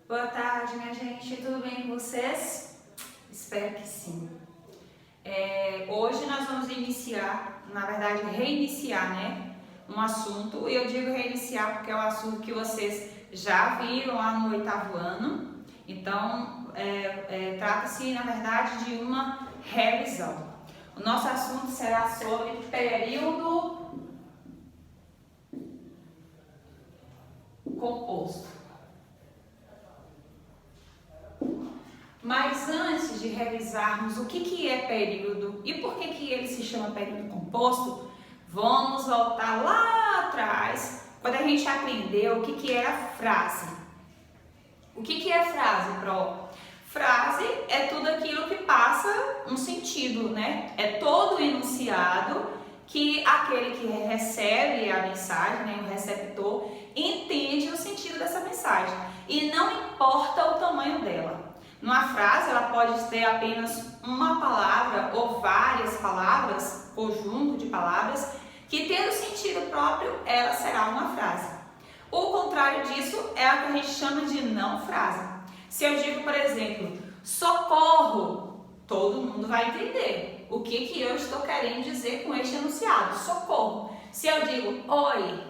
Boa tarde, minha gente. Tudo bem com vocês? Espero que sim. Hoje nós vamos iniciar, na verdade, reiniciar, um assunto. E eu digo reiniciar porque é um assunto que vocês já viram lá no 8º ano. Então, trata-se, na verdade, de uma revisão. O nosso assunto será sobre período composto. Mas antes de revisarmos o que é período e por que ele se chama período composto, vamos voltar lá atrás, quando a gente aprendeu o que era frase. O que é frase, Pro? Frase é tudo aquilo que passa um sentido, É todo o enunciado que aquele que recebe a mensagem, o receptor, entende o sentido dessa mensagem. E não importa o tamanho dela. Numa frase, ela pode ter apenas uma palavra ou várias palavras, conjunto de palavras, que tendo sentido próprio, ela será uma frase. O contrário disso é a que a gente chama de não frase. Se eu digo, por exemplo, socorro, todo mundo vai entender o que eu estou querendo dizer com este enunciado, socorro. Se eu digo, oi,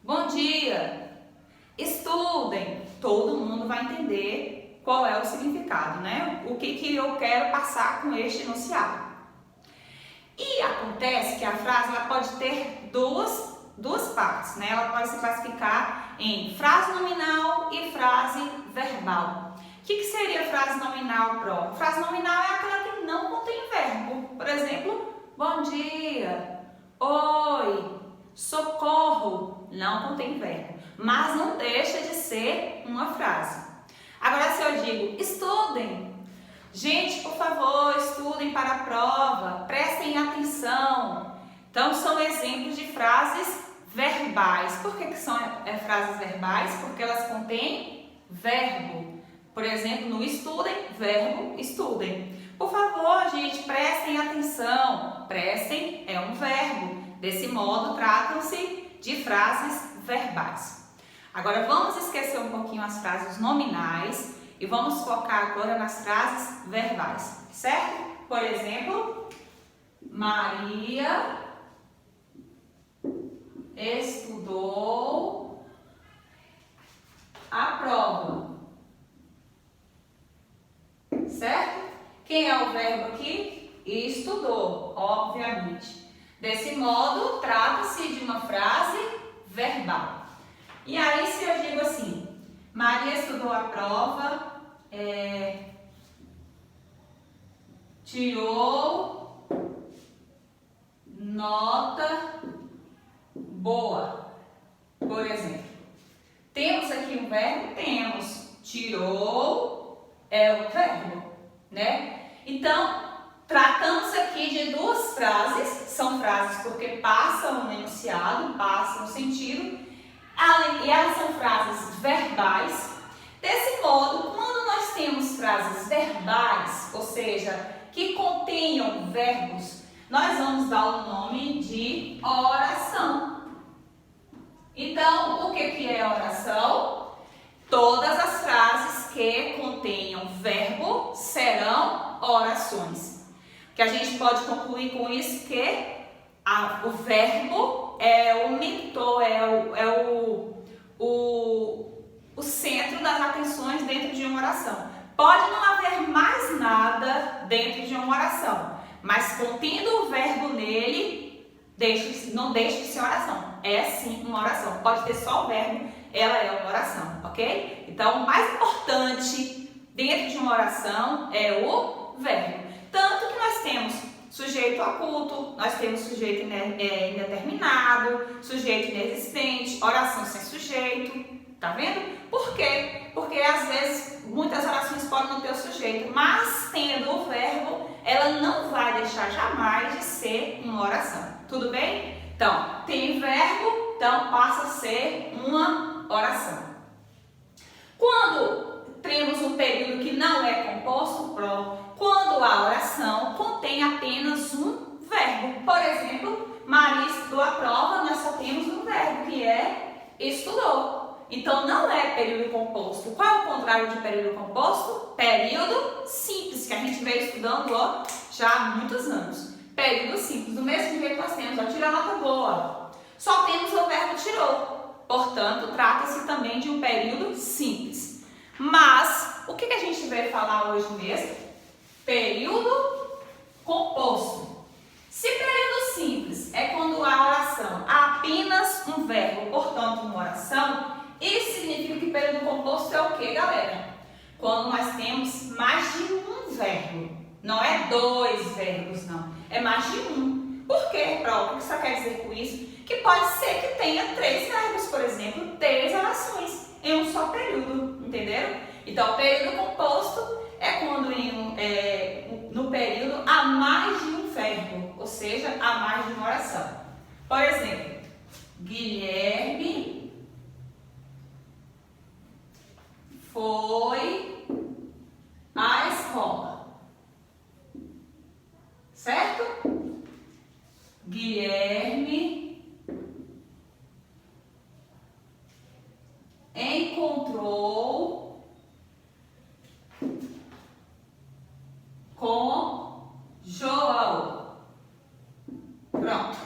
bom dia, estudem, todo mundo vai entender qual é o significado, O que eu quero passar com este enunciado. E acontece que a frase ela pode ter duas partes, Ela pode se classificar em frase nominal e frase verbal. O que seria frase nominal, Pro? Frase nominal é aquela que não contém verbo. Por exemplo, bom dia, oi, socorro, não contém verbo, mas não deixa de ser uma frase. Agora, se eu digo, estudem, gente, por favor, estudem para a prova, prestem atenção. Então, são exemplos de frases verbais. Por que são frases verbais? Porque elas contêm verbo. Por exemplo, no estudem, verbo estudem. Por favor, gente, prestem atenção. Prestem é um verbo. Desse modo, tratam-se de frases verbais. Agora, vamos esquecer um pouquinho as frases nominais e vamos focar agora nas frases verbais, certo? Por exemplo, Maria estudou a prova, certo? Quem é o verbo aqui? Estudou, obviamente. Desse modo, trata-se de uma frase verbal. E aí, se eu digo assim, Maria estudou a prova, tirou nota boa, por exemplo. Temos aqui um verbo? Temos. Tirou é o verbo, Então, tratamos aqui de duas frases, são frases porque passam o enunciado, passam o sentido, e elas são frases verbais. Desse modo, quando nós temos frases verbais, ou seja, que contenham verbos, nós vamos dar o nome de oração. Então, o que é oração? Todas as frases que contenham verbo serão orações. Que a gente pode concluir com isso que o verbo é o mentor, o centro das atenções dentro de uma oração. Pode não haver mais nada dentro de uma oração, mas contendo o verbo nele, não deixa de ser oração. É sim uma oração. Pode ter só o verbo, ela é uma oração, ok? Então, o mais importante dentro de uma oração é o verbo. Tanto que nós temos sujeito oculto, nós temos sujeito indeterminado, sujeito inexistente, oração sem sujeito, tá vendo? Por quê? Porque às vezes muitas orações podem não ter o sujeito, mas tendo o verbo, ela não vai deixar jamais de ser uma oração, tudo bem? Então, tem verbo, então passa a ser uma oração. Quando temos um período que não é composto, quando a oração contém apenas um verbo. Por exemplo, Maria estudou a prova, nós só temos um verbo, que é estudou. Então não é período composto. Qual é o contrário de período composto? Período simples, que a gente veio estudando ó, já há muitos anos. Período simples. Do mesmo jeito nós temos, ó, tira nota boa. Só temos o verbo tirou. Portanto, trata-se também de um período simples. Mas, o que a gente veio falar hoje mesmo? Período composto. Se período simples é quando a oração há apenas um verbo, portanto, uma oração, isso significa que período composto é o que, galera? Quando nós temos mais de um verbo. Não é 2 verbos, não. É mais de um. Por quê, Pro? O que você quer dizer com isso? Que pode ser que tenha 3 verbos, por exemplo, 3 orações em um só período, entenderam? Então, período composto é quando no período há mais de um verbo, ou seja, há mais de uma oração. Por exemplo, Guilherme foi à escola, certo? Guilherme encontrou com João. Pronto.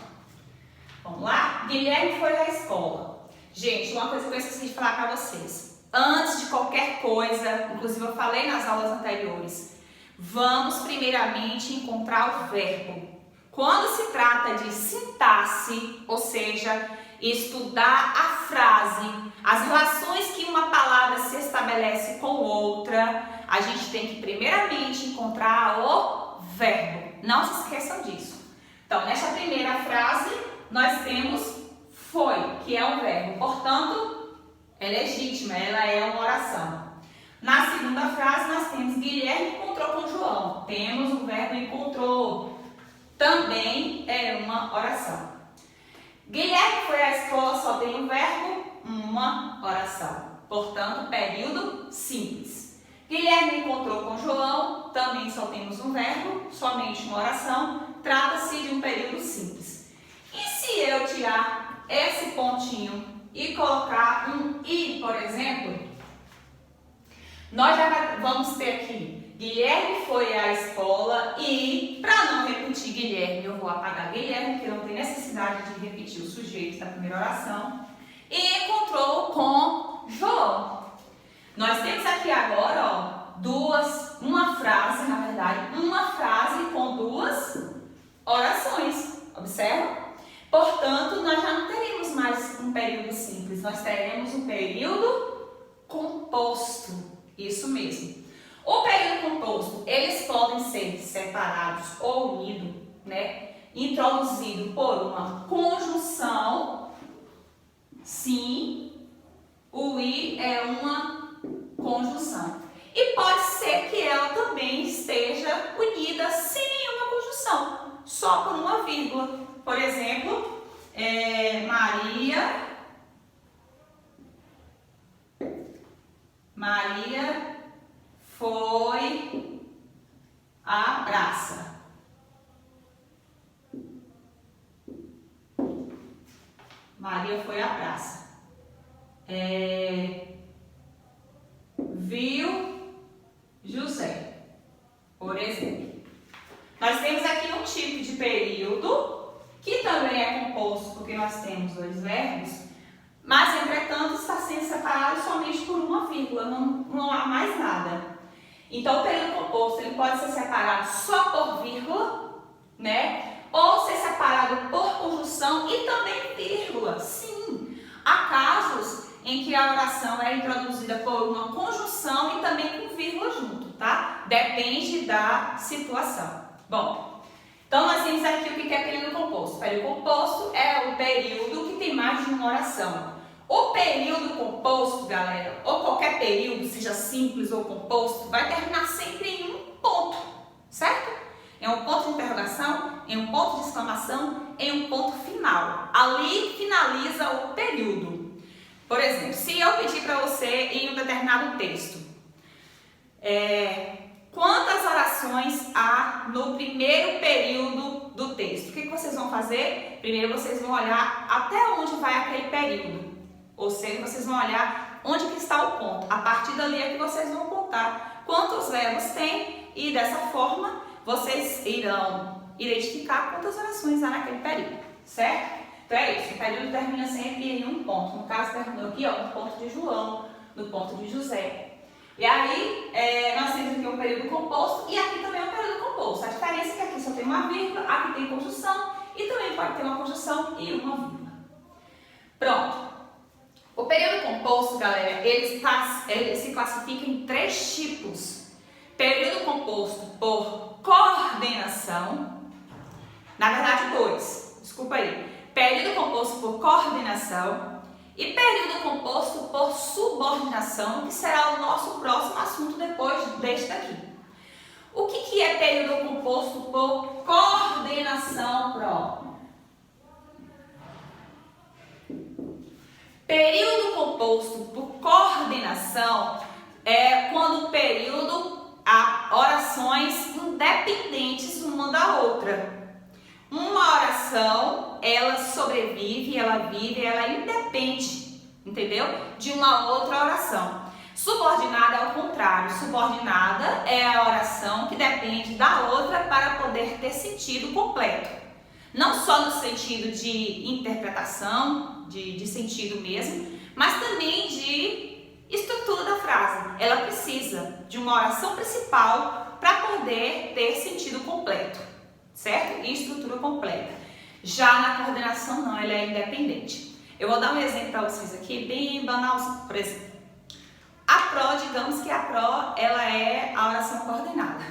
Vamos lá? Guilherme foi à escola. Gente, uma coisa que eu esqueci de falar para vocês. Antes de qualquer coisa, inclusive eu falei nas aulas anteriores, vamos primeiramente encontrar o verbo. Quando se trata de sintaxe, ou seja, estudar a frase, as relações que uma palavra se estabelece com outra, a gente tem que primeiramente encontrar o verbo. Não se esqueçam disso. Então, nessa primeira frase, nós temos foi, que é um verbo. Portanto, é legítima, ela é uma oração. Na segunda frase, nós temos Guilherme encontrou com João. Temos o verbo encontrou. Também é uma oração. Guilherme foi à escola, só tem um verbo, uma oração. Portanto, período simples. Guilherme encontrou com João, também só temos um verbo, somente uma oração. Trata-se de um período simples. E se eu tirar esse pontinho e colocar um i, por exemplo, nós já vamos ter aqui Guilherme foi à escola e, para não repetir Guilherme, eu vou apagar Guilherme, porque não tem necessidade de repetir o sujeito da primeira oração, e encontrou com João. Nós temos aqui agora, ó, uma frase com 2 orações, observa? Portanto, nós já não teremos mais um período simples, nós teremos um período composto, isso mesmo. O período composto, eles podem ser separados ou unidos, né? Introduzido por uma conjunção, sim, o i é uma conjunção. E pode ser que ela também esteja unida sem nenhuma conjunção, só por uma vírgula. Por exemplo, Maria foi à praça. Maria foi à praça. Viu José, por exemplo. Nós temos aqui um tipo de período que também é composto porque nós temos 2 verbos, mas entretanto está sendo separado somente por uma vírgula, não há mais nada. Então, o período composto ele pode ser separado só por vírgula, né? Ou ser separado por conjunção e também vírgula. Sim, há casos em que a oração é introduzida por uma conjunção e também com vírgula junto, tá? Depende da situação. Bom, então nós temos aqui o que é período composto. O período composto é o período que tem mais de uma oração. O período composto, galera, ou qualquer período, seja simples ou composto, vai terminar sempre em um ponto, certo? Em um ponto de interrogação, em um ponto de exclamação, em um ponto final. Ali finaliza o período. Por exemplo, se eu pedir para você em um determinado texto, quantas orações há no primeiro período do texto? O que vocês vão fazer? Primeiro vocês vão olhar até onde vai aquele período. Ou seja, vocês vão olhar onde que está o ponto. A partir dali é que vocês vão contar quantos verbos tem e dessa forma vocês irão identificar quantas orações há naquele período, certo? Então é isso, o período termina sempre em um ponto. No caso, terminou aqui, ó, no ponto de João, no ponto de José. E aí, nós temos aqui um período composto e aqui também é um período composto. A diferença é que aqui só tem uma vírgula, aqui tem conjunção e também pode ter uma conjunção e uma vírgula. Pronto. O período composto, galera, ele se classifica em 3 tipos. Período composto por coordenação, na verdade 2, desculpa aí. Período composto por coordenação e período composto por subordinação, que será o nosso próximo assunto depois deste daqui. O que é período composto por coordenação própria? Período composto por coordenação é quando o período há orações independentes uma da outra. Uma oração, ela sobrevive, ela vive, ela independe, entendeu? De uma outra oração. Subordinada é o contrário. Subordinada é a oração que depende da outra para poder ter sentido completo. Não só no sentido de interpretação, de sentido mesmo, mas também de estrutura da frase. Ela precisa de uma oração principal para poder ter sentido completo, certo? E estrutura completa. Já na coordenação não, ela é independente. Eu vou dar um exemplo para vocês aqui, bem banal, por exemplo. A pró, digamos que a pró, ela é a oração coordenada,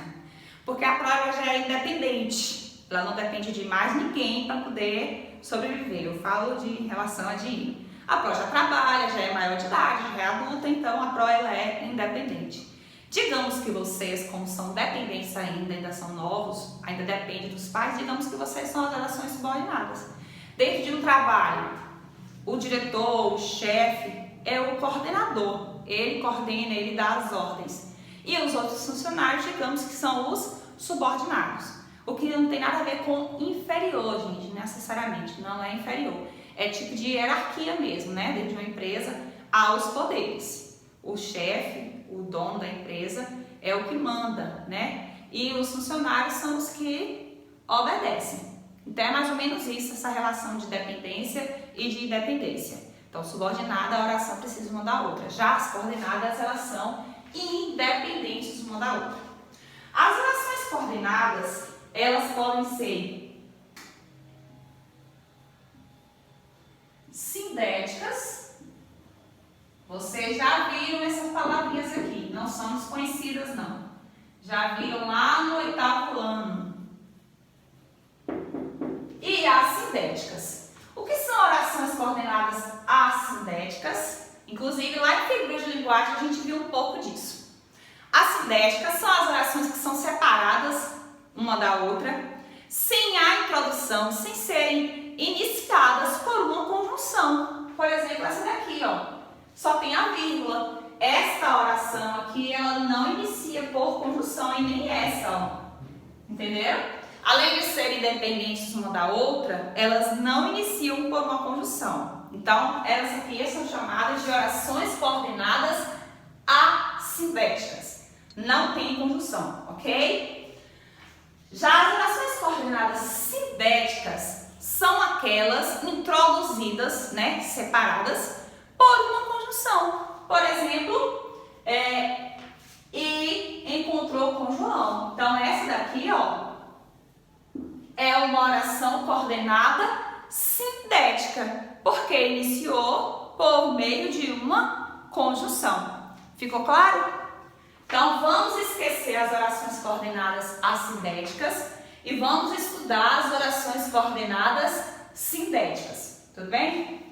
porque a pró ela já é independente, ela não depende de mais ninguém para poder sobreviver. Eu falo de relação a dinheiro. A pró já trabalha, já é maior de idade, já é adulta, então a pró ela é independente. Digamos que vocês, como são dependentes ainda são novos, ainda depende dos pais, digamos que vocês são as relações subordinadas. Dentro de um trabalho, o diretor, o chefe, é o coordenador. Ele coordena, ele dá as ordens. E os outros funcionários, digamos que são os subordinados. O que não tem nada a ver com inferior, gente, necessariamente, não é inferior. É tipo de hierarquia mesmo, né? Dentro de uma empresa, há os poderes. O chefe, o dono da empresa, é o que manda, né? E os funcionários são os que obedecem. Então é mais ou menos isso, essa relação de dependência e de independência. Então, subordinada, a oração precisa uma da outra. Já as coordenadas, elas são independentes uma da outra. As orações coordenadas, elas podem ser sindéticas. Vocês já viram essas palavrinhas aqui, não são desconhecidas não. Já viram lá no 8º ano. E assindéticas. O que são orações coordenadas assindéticas? Inclusive lá em figuras de linguagem a gente viu um pouco disso. Assindéticas são as orações que são separadas uma da outra, sem a introdução, sem serem iniciadas por uma conjunção. Por exemplo, essa daqui, ó, só tem a vírgula. Esta oração aqui, ela não inicia por conjunção e nem essa, ó. Entenderam? Além de serem independentes uma da outra, elas não iniciam por uma conjunção. Então, essas aqui são chamadas de orações coordenadas assindéticas. Não tem conjunção, ok? Já as orações coordenadas sindéticas são aquelas introduzidas, né, separadas, por uma conjunção. Por exemplo, e encontrou com João. Então, essa daqui, ó, é uma oração coordenada sindética, porque iniciou por meio de uma conjunção. Ficou claro? Então, vamos esquecer as orações coordenadas assindéticas e vamos estudar as orações coordenadas sindéticas. Tudo bem?